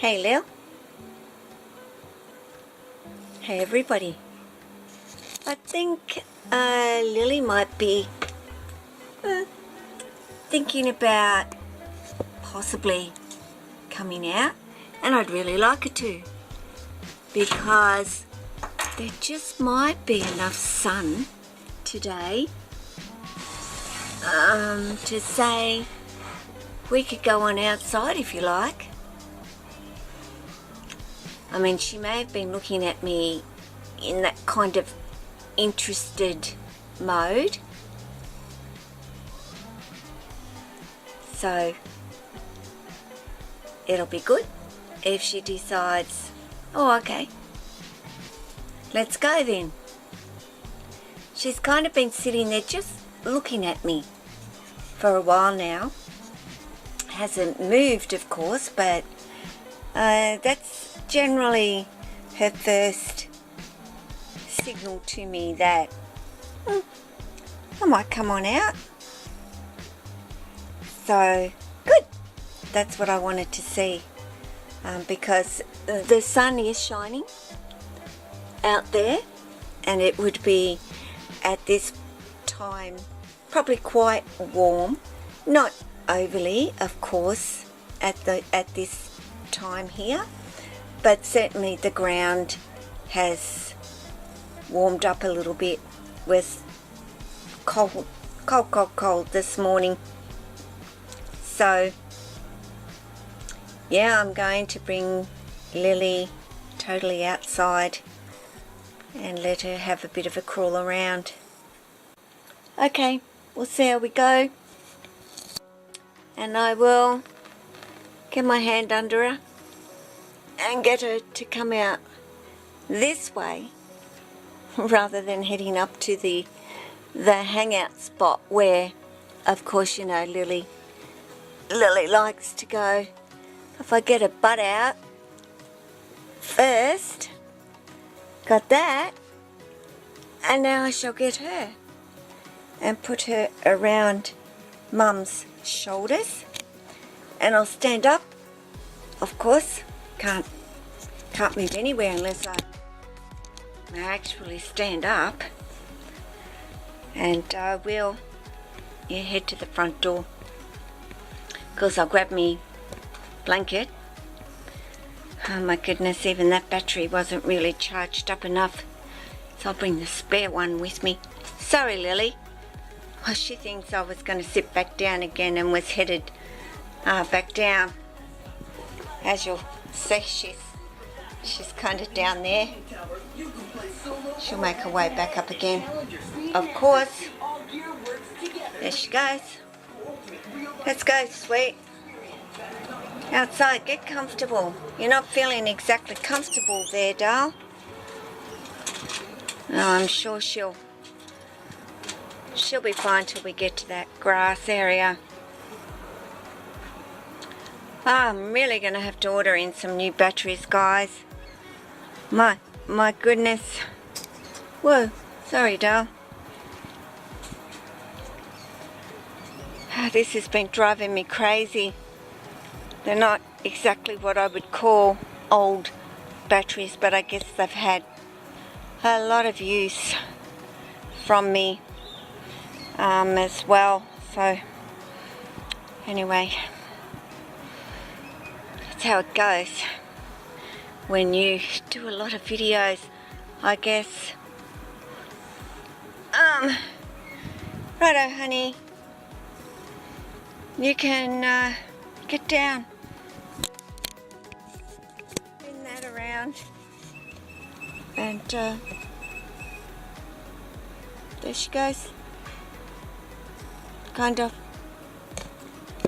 Hey Lil. Hey everybody. I think Lily might be thinking about possibly coming out, and I'd really like her to, because there just might be enough sun today to say we could go on outside if you like. I mean, she may have been looking at me in that kind of interested mode. So it'll be good if she decides, oh okay, let's go then. She's kind of been sitting there just looking at me for a while now. Hasn't moved, of course, but that's generally her first signal to me that I might come on out. So good, that's what I wanted to see, because the sun is shining out there, and it would be at this time probably quite warm, not overly of course at this time here, but certainly the ground has warmed up a little bit. With cold this morning. So yeah, I'm going to bring Lily totally outside and let her have a bit of a crawl around. Okay, we'll see how we go, and I will get my hand under her and get her to come out this way rather than heading up to the hangout spot where, of course, you know, Lily likes to go. If I get her butt out first, got that, and now I shall get her and put her around Mum's shoulders, and I'll stand up, of course. Can't move anywhere unless I actually stand up, and I will head to the front door. Of course, I'll grab me blanket. Oh my goodness, even that battery wasn't really charged up enough, so I'll bring the spare one with me. Sorry, Lily. Well, she thinks I was going to sit back down again and was headed back down. As you'll see, she's kind of down there. She'll make her way back up again, of course. There she goes. Let's go, sweet. Outside, get comfortable. You're not feeling exactly comfortable there, doll. No, I'm sure she'll be fine till we get to that grass area. I'm really going to have to order in some new batteries, guys. My goodness. Whoa, sorry, doll. This has been driving me crazy. They're not exactly what I would call old batteries, but I guess they've had a lot of use from me as well. So anyway, that's how it goes when you do a lot of videos, I guess. Righto, honey. You can get down. Bring that around. And there she goes. Kind of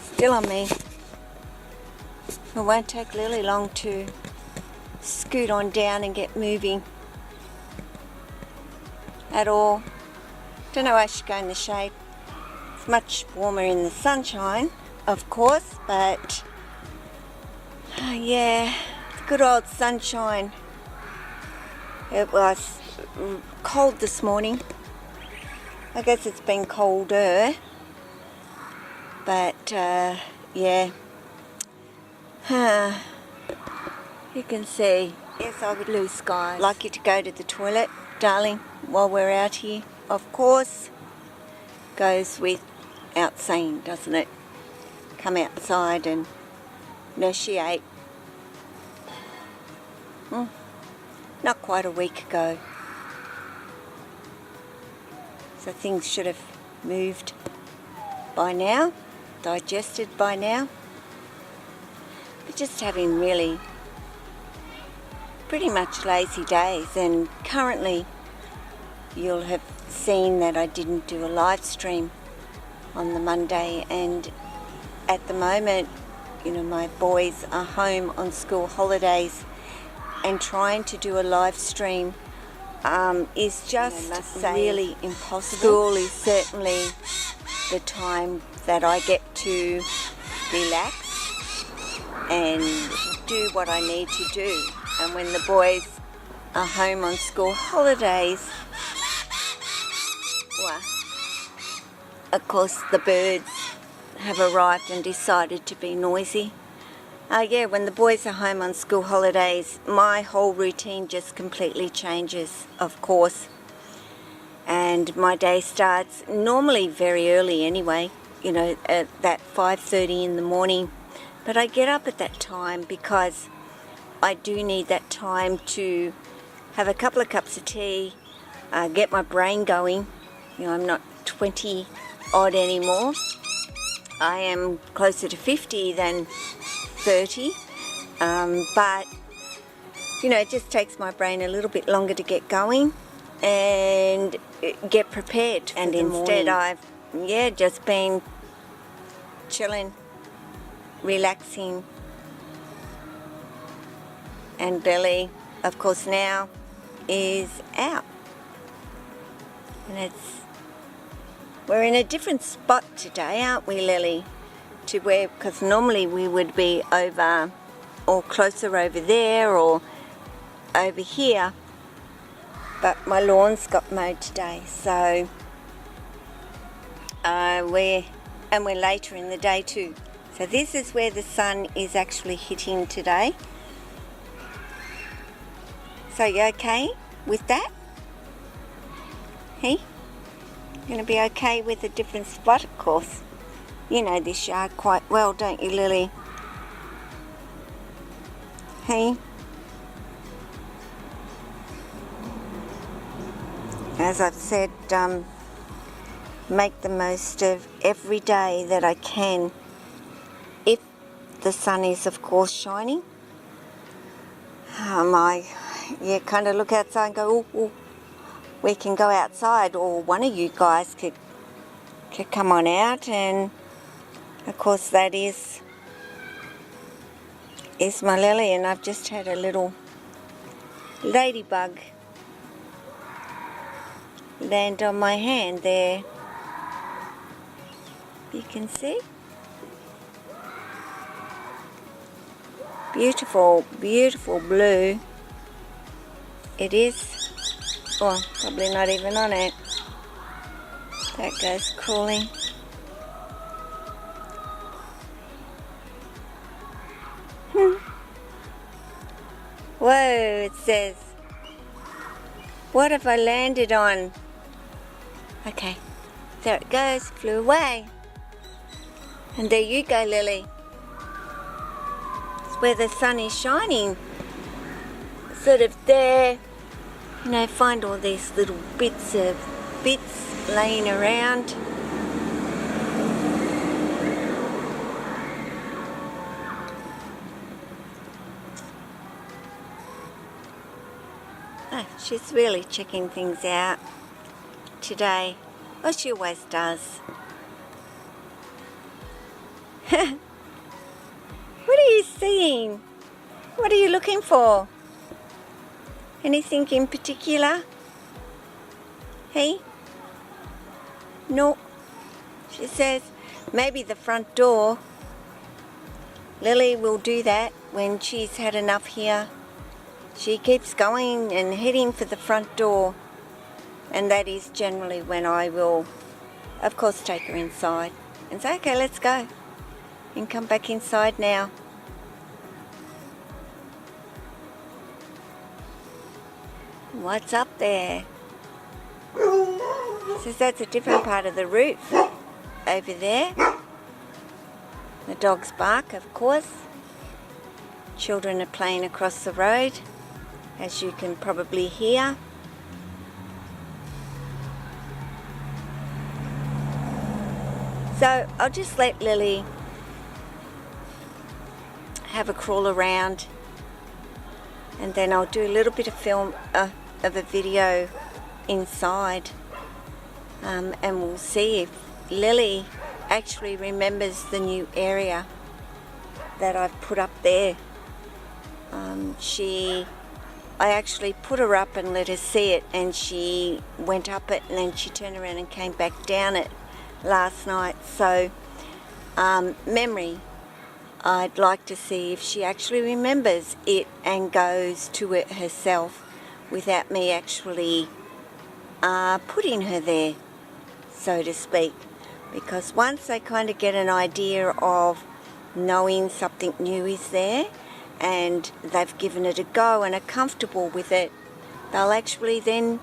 still on me. It won't take Lily long to scoot on down and get moving at all. Don't know why she'd go in the shade. It's much warmer in the sunshine, of course, but yeah, good old sunshine. It was cold this morning. I guess it's been colder, but yeah. You can see, yes, I would blue skies. Like you to go to the toilet, darling, while we're out here. Of course, goes without saying, doesn't it? Come outside and initiate. Not quite a week ago. So things should have moved by now, digested by now. But just having really pretty much lazy days, and currently you'll have seen that I didn't do a live stream on the Monday, and at the moment, you know, my boys are home on school holidays, and trying to do a live stream is just really impossible. School is certainly the time that I get to relax and do what I need to do. And when the boys are home on school holidays, well, of course the birds have arrived and decided to be noisy. Yeah, when the boys are home on school holidays, my whole routine just completely changes, of course. And my day starts normally very early anyway, you know, at that 5:30 in the morning. But I get up at that time because I do need that time to have a couple of cups of tea, get my brain going. You know, I'm not 20 odd anymore. I am closer to 50 than 30, but you know, it just takes my brain a little bit longer to get going and get prepared. And instead I've just been chilling, relaxing, and Lily, of course, now is out, and we're in a different spot today, aren't we, Lily? To where, because normally we would be over or closer over there or over here, but my lawn's got mowed today, so we're later in the day too. So this is where the sun is actually hitting today. So you okay with that? Hey? You're going to be okay with a different spot, of course. You know this yard quite well, don't you, Lily? Hey? As I've said, make the most of every day that I can, if the sun is, of course, shining. You kind of look outside and go, ooh, we can go outside, or one of you guys could come on out, and of course that is my Lily, and I've just had a little ladybug land on my hand there. You can see. Beautiful, beautiful blue. It is. Oh, probably not even on it. That goes crawling. Whoa, it says, what have I landed on? Okay, there it goes, flew away. And there you go, Lily. It's where the sun is shining. Sort of there, you know, find all these little bits laying around. Oh, she's really checking things out today. Oh, she always does. What are you seeing? What are you looking for? Anything in particular? Hey? No. She says maybe the front door. Lily will do that when she's had enough here. She keeps going and heading for the front door, and that is generally when I will, of course, take her inside and say, okay, let's go, and come back inside now. What's up there? So that's a different part of the roof over there. The dogs bark, of course. Children are playing across the road, as you can probably hear. So I'll just let Lily have a crawl around, and then I'll do a little bit of film of a video inside, and we'll see if Lily actually remembers the new area that I've put up there. I actually put her up and let her see it, and she went up it and then she turned around and came back down it last night. So memory, I'd like to see if she actually remembers it and goes to it herself without me actually putting her there, so to speak. Because once they kind of get an idea of knowing something new is there and they've given it a go and are comfortable with it, they'll actually then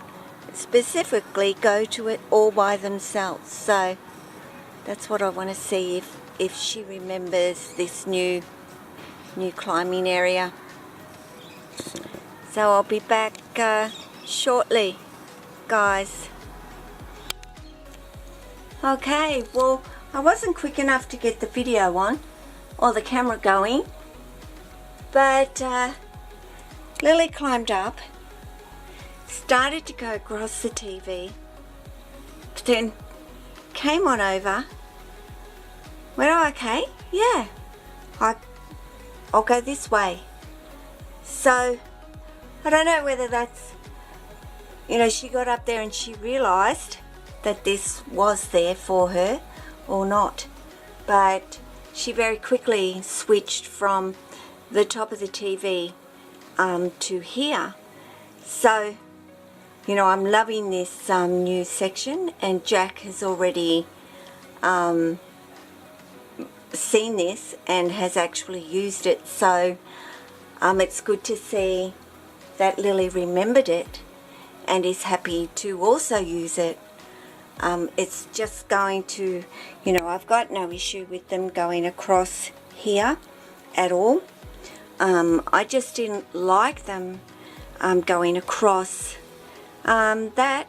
specifically go to it all by themselves. So that's what I want to see, if she remembers this new climbing area. So I'll be back shortly, guys. Okay, well, I wasn't quick enough to get the video on or the camera going, but Lily climbed up, started to go across the TV, then came on over, went, oh, okay, yeah, I'll go this way. So I don't know whether that's, she got up there and she realised that this was there for her or not, but she very quickly switched from the top of the TV to here. So I'm loving this new section, and Jack has already seen this and has actually used it. So it's good to see that Lily remembered it and is happy to also use it. It's just going to, I've got no issue with them going across here at all. I just didn't like them going across that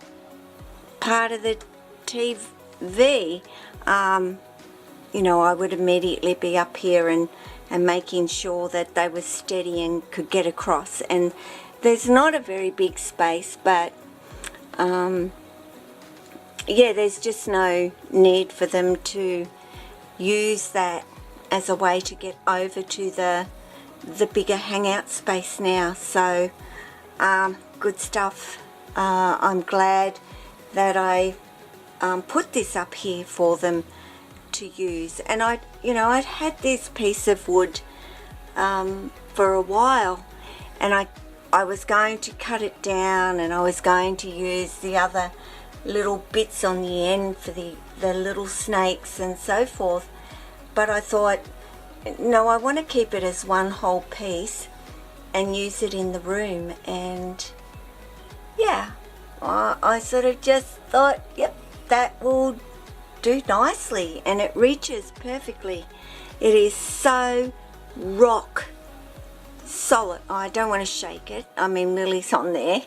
part of the TV. I would immediately be up here and making sure that they were steady and could get across. And there's not a very big space, but there's just no need for them to use that as a way to get over to the bigger hangout space now. So good stuff. I'm glad that I put this up here for them to use. And I'd had this piece of wood for a while, and I was going to cut it down, and I was going to use the other little bits on the end for the little snakes and so forth, but I thought, no, I want to keep it as one whole piece and use it in the room. And yeah, I sort of just thought, yep, that will do nicely, and it reaches perfectly. It is so rock solid. I don't want to shake it. I mean, Lily's on there,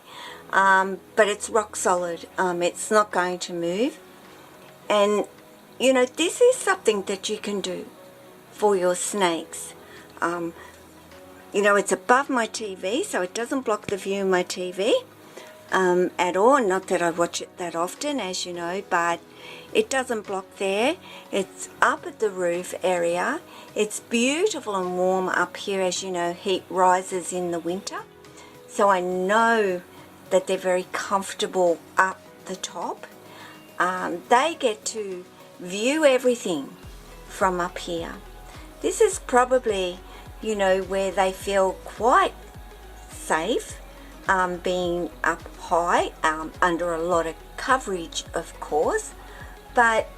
but it's rock solid. It's not going to move. And this is something that you can do for your snakes. It's above my TV, so it doesn't block the view of my TV at all. Not that I watch it that often, as you know, but it doesn't block there. It's up at the roof area. It's beautiful and warm up here. As you know, heat rises in the winter, so I know that they're very comfortable up the top. They get to view everything from up here. This is probably, where they feel quite safe, being up high, under a lot of coverage, of course, but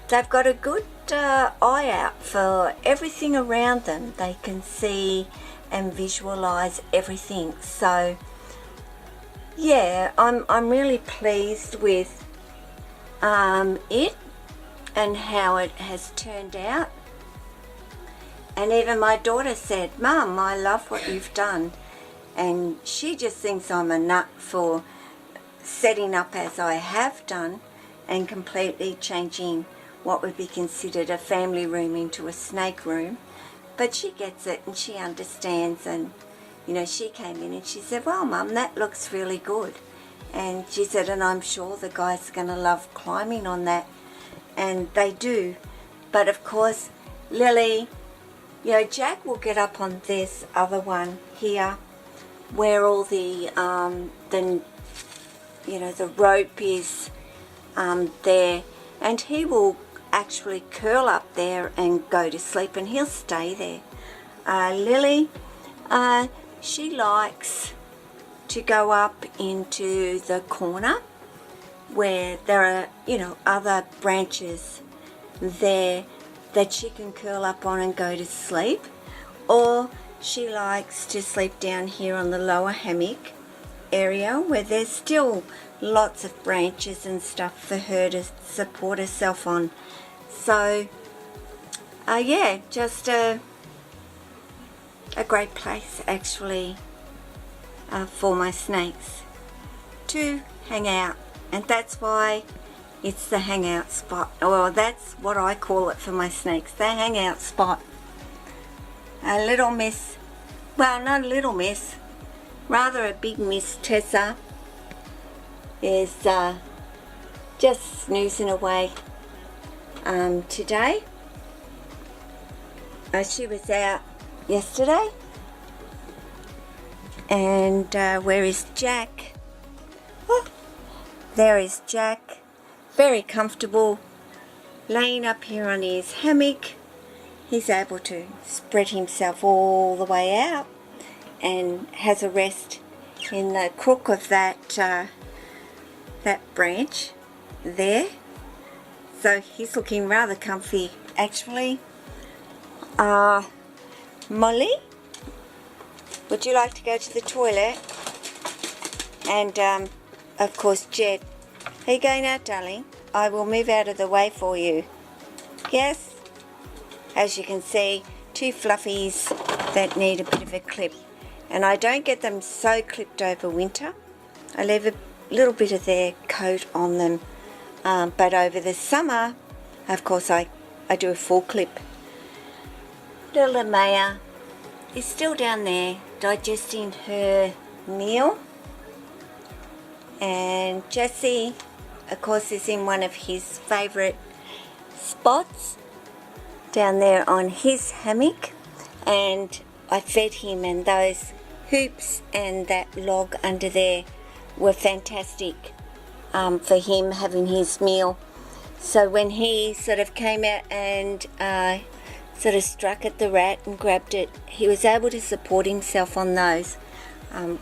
they've got a good eye out for everything around them. They can see and visualize everything. So yeah, I'm really pleased with it and how it has turned out. And even my daughter said, "Mum, I love what you've done." And she just thinks I'm a nut for setting up as I have done and completely changing what would be considered a family room into a snake room. But she gets it and she understands, and you know, she came in and she said, "Well, Mum, that looks really good." And she said, "And I'm sure the guys are going to love climbing on that." And they do. But of course, Lily, you know, Jack will get up on this other one here where all the you know, the rope is there, and he will actually curl up there and go to sleep, and he'll stay there. Lily, she likes to go up into the corner where there are, you know, other branches there that she can curl up on and go to sleep, or she likes to sleep down here on the lower hammock area where there's still lots of branches and stuff for her to support herself on. So yeah, just a great place actually for my snakes to hang out, and that's why it's the hangout spot. Well, that's what I call it for my snakes, the hangout spot. Little Miss, well, not a little miss, rather a big Miss Tessa is just snoozing away today. She was out yesterday. And where is Jack? Oh, there is Jack, very comfortable, laying up here on his hammock. He's able to spread himself all the way out and has a rest in the crook of that branch there. So he's looking rather comfy actually. Molly, would you like to go to the toilet? And of course, Jed, are you going out, darling? I will move out of the way for you. Yes? As you can see, two fluffies that need a bit of a clip. And I don't get them so clipped over winter. I leave a little bit of their coat on them. But over the summer, of course, I do a full clip. Little Maya is still down there digesting her meal. And Jesse, of course, is in one of his favourite spots down there on his hammock, and I fed him, and those hoops and that log under there were fantastic for him having his meal. So when he sort of came out and sort of struck at the rat and grabbed it, he was able to support himself on those,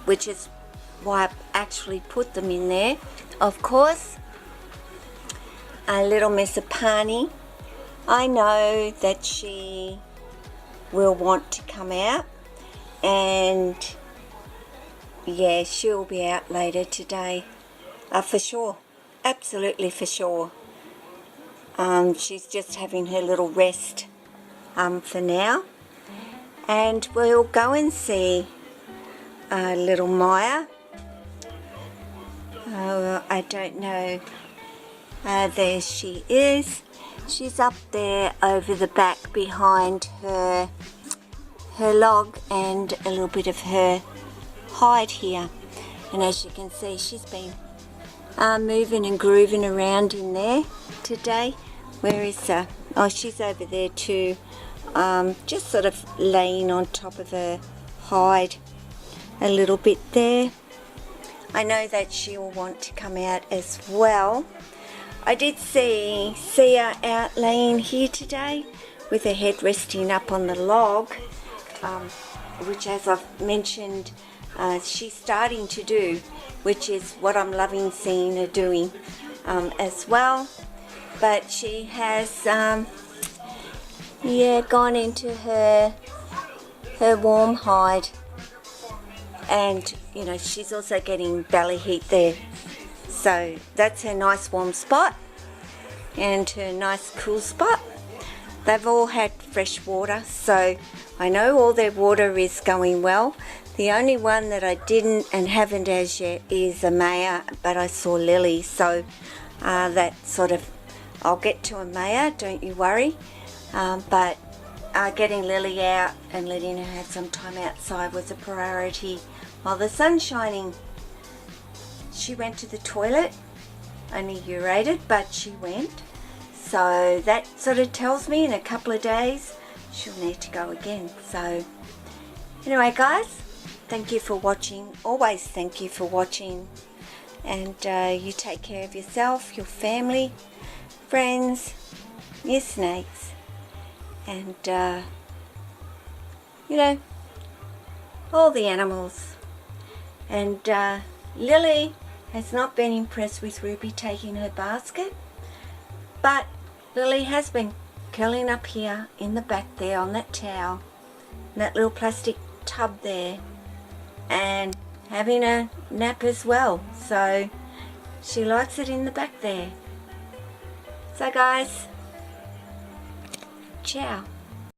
which is why I actually put them in there. Of course, little Miss Apani, I know that she will want to come out, and yeah, she'll be out later today, for sure, absolutely for sure. She's just having her little rest for now, and we'll go and see little Maya. I don't know, there she is. She's up there over the back behind her log and a little bit of her hide here. And as you can see, she's been moving and grooving around in there today. Where is her? Oh, she's over there too, just sort of laying on top of her hide a little bit there. I know that she will want to come out as well. I did see her out laying here today with her head resting up on the log, which, as I've mentioned, she's starting to do, which is what I'm loving seeing her doing as well. But she has gone into her warm hide and you know, she's also getting belly heat there, so that's her nice warm spot and her nice cool spot. They've all had fresh water, so I know all their water is going well. The only one that I didn't and haven't as yet is Amaya, but I saw Lily, so that sort of, I'll get to Amaya, don't you worry. But getting Lily out and letting her have some time outside was a priority. While the sun's shining, she went to the toilet, only urated, but she went. So that sort of tells me in a couple of days she'll need to go again. So anyway guys, thank you for watching. Always thank you for watching. And you take care of yourself, your family, friends, your snakes, and you know, all the animals. And Lily has not been impressed with Ruby taking her basket, but Lily has been curling up here in the back there on that towel, that little plastic tub there, and having a nap as well. So she likes it in the back there. So guys, ciao.